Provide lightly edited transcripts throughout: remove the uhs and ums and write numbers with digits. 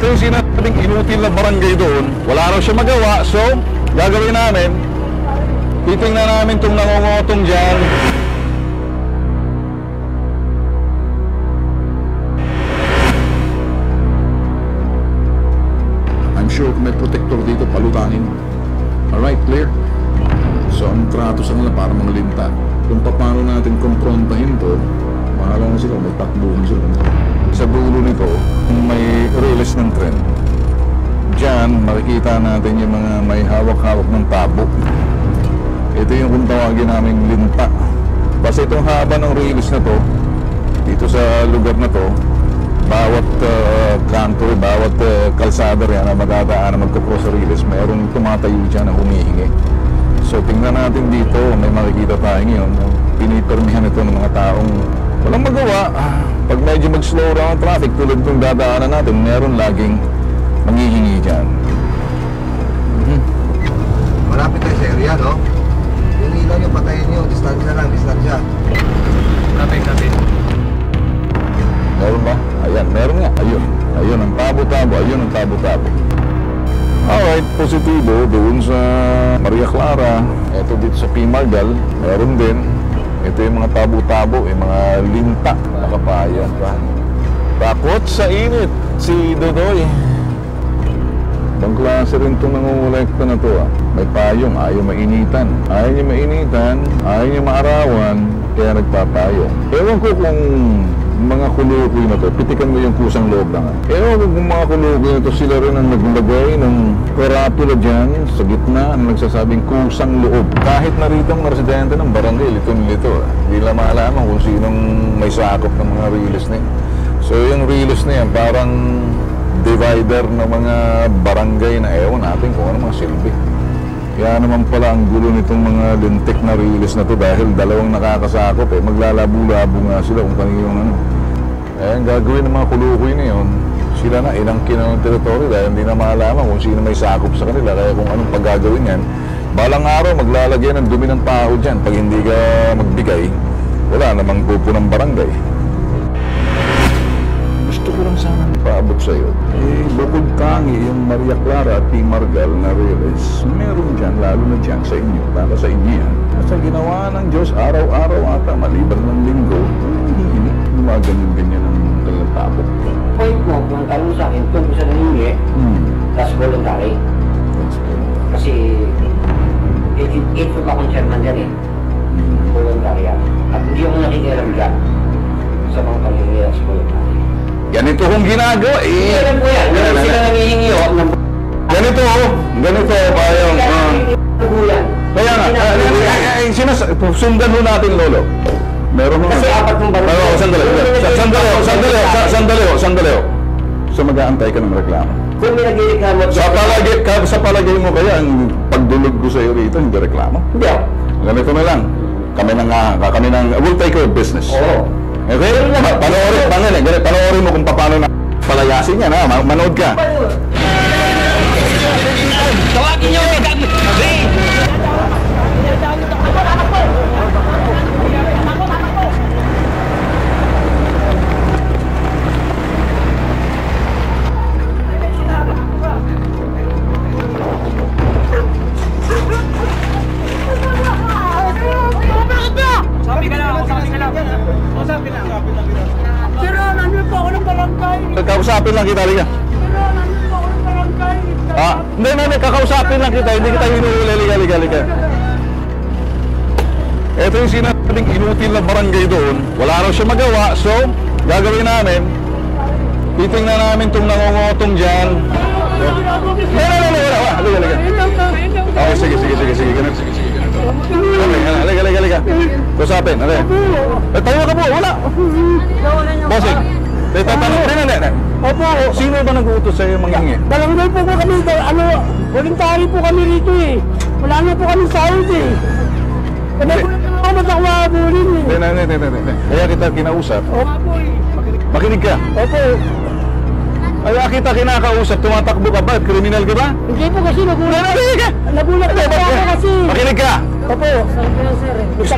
yung sinasabing inutil na barangay doon. Wala raw siya magawa, so gagawin namin, titingnan namin itong nangungutong dyan. I'm sure kung may protector dito, palutanin. Alright, clear? So ang trato sa nila para mga linta. Kung paano natin komprontahin to, mahala na sila, may takbuhan sila. Sa dulo nito, may release ng tren. Diyan, makikita natin yung mga may hawak-hawak ng tabo. Ito yung kung tawagin naming linta. Basta itong haba ng release na to, dito sa lugar na to, bawat kanto, bawat kalsada rin na magdadaan na magkakross sa release, mayroong tumatayo dyan na humihingi. So tingnan natin dito, may makikita tayo ngayon. Pinipermihan ito ng mga taong walang magawa. Pag medyo mag-slow down ang traffic, tulad itong dadaanan natin, meron laging manghihingi dyan. Malapit tayo sa area, no? Yung ilaw nyo, patayin nyo. Distansya lang, distansya. Kapit. Meron ba? Ayan, meron nga. Ayun. Ayun ang tabo-tabo. Ayun ang tabo-tabo. Alright, positibo doon sa Maria Clara. Ito dito sa P. Margal, meron din. Ito yung mga tabo-tabo, yung mga linta. Nakapayan pa. Takot sa init si Dodoy. Ibang klase rin itong nangungulekta na to. May payong, ayaw mainitan. Ayaw niya mainitan, ayaw niya maarawan, kaya nagpapayong. Ewan ko kung mga kulukoy na to, pitikan mo yung kusang loob lang. Ewan ko kung mga kulukoy na to, sila rin ang naglagay ng karatula dyan sa gitna ang nagsasabing kusang loob. Kahit narito ang residente ng barangay, lito-lito. Hindi lang maalaman kung sinong may sakop ng mga release na yun. So yung release na yan, parang divider ng mga barangay na ewan natin kung ano mga silbi. Kaya naman pala ang gulo nitong mga lintik na release na to dahil dalawang nakakasakop maglalabo-labo nga sila kung kanino ano. Ang gagawin ng mga kulukoy na yun, sila na inangkin ng teritoryo dahil hindi na malaman kung sino may sakop sa kanila. Kaya kung anong paggagawin yan, balang araw maglalagyan ng dumi ng tao dyan. Pag hindi ka magbigay, wala namang pupo ng barangay. Gusto ko lang sana paabot sa'yo. Bukod tangi yung Maria Clara at P. Margal na release, meron dyan, lalo na dyan sa inyo, para sa inyo yan. Kasi ginawa ng Diyos, araw-araw ata, maliban ng linggo, hindi gumaganyan-ganyan ng kanilang tapok. Point mo, kung ang tanong sa akin, kung gusto na hindi, that's voluntary. Kasi, ito ka concern man dyan eh. Voluntary yan. At hindi ako nakikialam dyan sa mga pag-iilas voluntary. Ganito kong ginagawa eh. Alam ko yan. Meron sila nangihingi o. Ganito payong. Kaya nga, sundan ho natin, Lolo. Meron mo. Kasi apat ng barangay. Sandali. So mag-aantay ka ng reklamo. Kung may nagreklamo. Sa palagay mo kaya ang pagdulog ko sa iyo rito, hindi reklamo? Hindi ako. Ganito na lang. Kami ng, we'll take care of business. Oo. Okay? Panoorin mo kung paano na palayasin yan, ha? Manood ka. Tawagin niyo may gamit. Kakausapin lang kita, Liga. Hindi, kakausapin lang kita, hindi kita hinuhuli, Liga. Ito yung sinasabing inutil na barangay doon. Wala raw siya magawa, so gagawin namin, titingnan namin itong nangungutong dyan. Liga. Okay, sige. Liga. Kusapin, tayo ka po, wala. Bossing. Opo. Sino ba nag-uutos sa'yo manghingi? Barangay po kami, voluntary po kami rito eh. Wala na po kami sahod eh. Kaya po ako matakawabulin eh. Hindi. Kaya kita kinausap. Opo eh. Makinig ka. Opo. Kaya kita kinakausap, tumatakbo ka ba? Kriminal ka ba? Hindi po kasi nagulat. Nagulat po ako kasi. Makinig ka. Opo. Gusto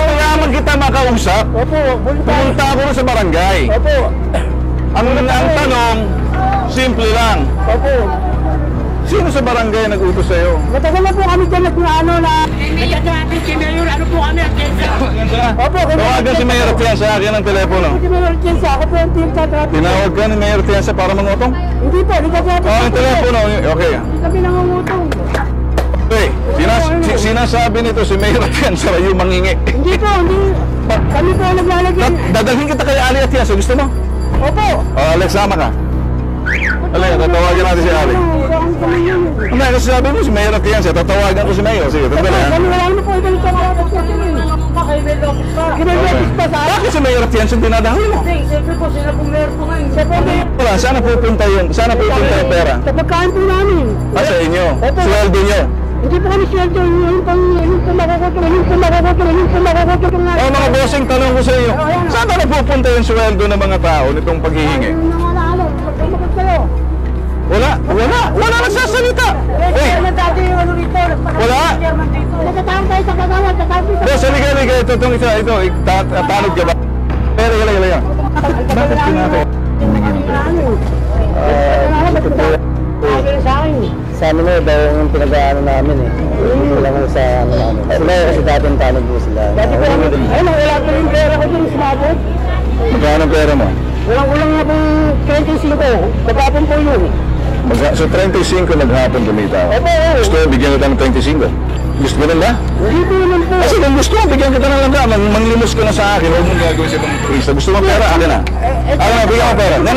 naman kita makausap. Opo. Pumunta ako na sa barangay. Opo. Ang tanong, Simple lang. Opo. Sino sa barangay nag-utos sa'yo? Matagal na po kami dyan nagtatraffic si Mayor, ano po kami, Atienza. Opo, Tawagan si Mayor Atienza, akin ang telepono. Si Mayor Atienza, ako po yung team sa traffic. Tinawag ka ni Mayor Atienza para mangutong? Hindi po, hindi kasi ako. Yung telepono, okay. Hindi kami nangungutong. Okay, sinasabi nito si Mayor Atienza yung mangingi. Hindi po, hindi. Kami po ang naglalagay. Dadalhin kita kay Ali Atienza, gusto mo? Opo. Alex, sama ka. Alay, tatawagan natin si Ali. Ano, kasi sabi mo si Mayor Atienza, tatawagan ko si Mayor. Sige, tandali ha. Kami wala naman po ito nito mga Kinay-office pa sa akin. Bakit si Mayor Atienza dinadahuli mo? Siyempre po, sila po mayor po ngayon. Siya po mayor. Wala, saan napupunta yun? Saan napupunta yung pera? Sa pagkain po namin. Sa inyo? Sweldo nyo? Hindi po kami sweldo. Yung po makakotong nga. Mga bossing, tanong ko sa iyo. Saan na napupunta yung sweldo ng mga tao nitong paghihingi? Yung nangalalo, pagkamakot kayo. Wala nagsasalita. Uy, Dati yung ano rito. wala. Nagtatawag tayo sa kagawad. Boss, halika. Itong isa, ito, tanod ka ba? Pero, halika. Bakit pinatay? Sa amin na daw yung pinag-aano namin eh. Hindi lang sa ano namin. Sila kasi dati ang tanong po sila. Dati po, ayun, wala po yung pera ko dun sumabot. Magkano ang pera mo? Walang nga po 25. Kapapon po yun. So 35 naghapon kumita ako. Opo. Gusto mo bigyan kita ng 25? Gusto mo lang ba? Hindi po naman po. Kasi kung gusto mo, bigyan kita ng lang ba? Manglimos ka na sa akin. Huwag mong gagawin sa ibang turista. Gusto mo pera? Akin na. Akin na, bigyan mo pera. No.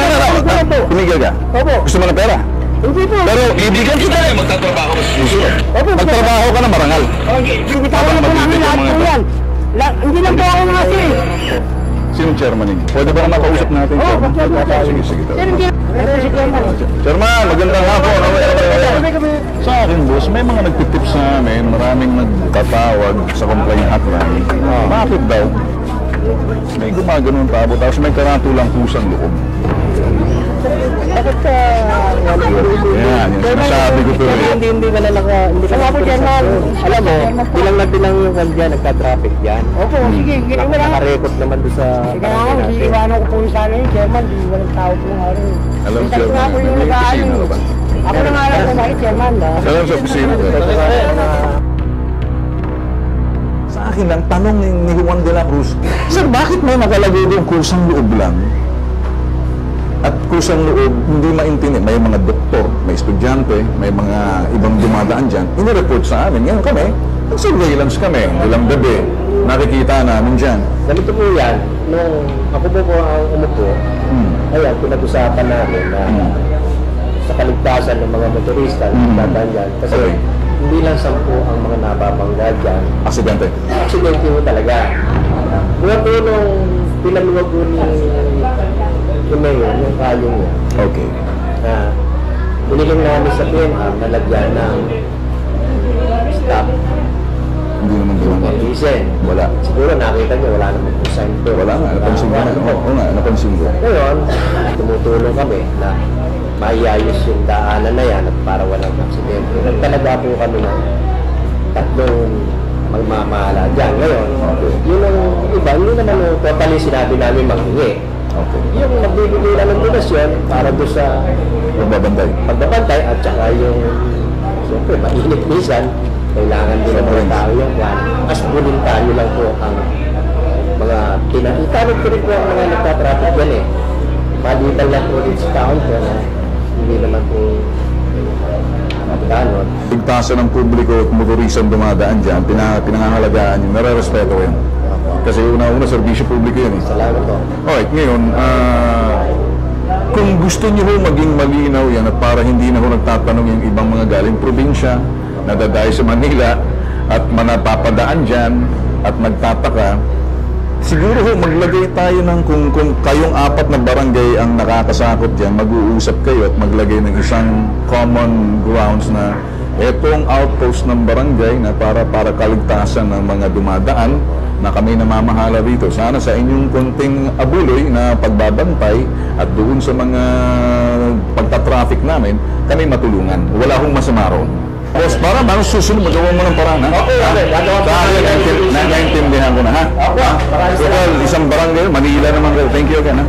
Tumigil ka. Opo. Gusto mo ng pera? Hindi po. Pero ibigyan kita na magtatrabaho ka sa susunod. Opo. Magtrabaho ka na marangal. Bitawan na po namin lahat po yan. Hindi lang po ako nga kasi. Sino chairman ninyo? Pwede ba na makausap natin? Oo, Chairman? pagkakas. Sige. Pero hindi. Ito si Chairman. Chairman, magandang hapon. Sa akin, boss, may mga nagtitip sa amin, maraming nagtatawag sa complaint hotline. Bakit daw? May gumaganon tabo, tapos may karatulang pusang loob. Bakit ka? Yan, yung sinasabi ko tuloy. Hindi ka na hindi ka Wala po, Chairman. Alam mo, bilang na bilang yung dyan, nagka-traffic dyan. Opo, sige. Nakarecord naman doon sa Kaya nga, iiwanan ko po yung sana yung Chairman. Di walang tao po nga rin. Alam mo, Minsan ko nga po yung may nag-aalim. opisina ka ba? Ako na nga lang po mga Chairman. Alam sa opisina ko. Sa akin lang, tanong ni Juan de la Cruz, Sir, bakit may nakalagay doon kusang loob lang? At kusang loob, hindi maintindihan. May mga doktor, may estudyante, may mga ibang dumadaan dyan. Inireport sa amin. Ngayon kami, nag-surveillance kami. Ilang gabi, nakikita namin dyan. Ganito po yan, nung ako po ang umupo, ayan, pinag-usapan namin na sa kaligtasan ng mga motorista na dadaan dyan. Kasi Okay. hindi lang 10 ang mga nababangga dyan. Aksidente. Aksidente mo talaga. Mula po nung pinaluwag ko ni Mayor, yung kayo niya, Okay. na biniling namin sa PNR na lagyan ng stop Hindi naman ginawa. diesel. Wala. Siguro nakita niyo, wala naman po sign to. Wala nga, napansin ko na. Oo nga, napansin ko. Ngayon, tumutulong kami na maiayos yung daanan na yan at para walang aksidente. Nagtalaga po kami ng 3 magmamahala dyan. Ngayon, yun ang iba, hindi naman totally sinabi namin manghingi. Okay. Yung nagbibigay lang ng donasyon para doon sa Magbabantay. pagbabantay at saka yung siyempre, mainit minsan, kailangan din ng mga tao yung plan. As voluntaryo lang po ang mga itanong ko rin po ang mga nagtatraffic yan eh. Maliban lang po rin sa taon ko na hindi naman po ganon. Ligtasan ng publiko at motorisang dumadaan dyan, pinangangalagaan yun, nare-respeto ko yun. Kasi una-una, serbisyo publiko yun eh. Salamat po. Alright, ngayon, kung gusto niyo ho maging malinaw yan at para hindi na ho nagtatanong yung ibang mga galing probinsya, nadadayo sa Manila at manapapadaan dyan at nagtataka, siguro ho maglagay tayo ng kung kayong 4 na barangay ang nakakasakot dyan, mag-uusap kayo at maglagay ng isang common grounds na etong outpost ng barangay na para kaligtasan ng mga dumadaan na kami namamahala rito. Sana sa inyong konting abuloy na pagbabantay at doon sa mga pagta-traffic namin, kami matulungan. Wala akong masama roon. Boss, para bang susunod, magawa mo ng paraan, ha? Okay, gagawa po. Naintindihan ko na, ha? Ako, maraming salamat. Well, isang barangay, Manila naman kayo. Thank you again, ha?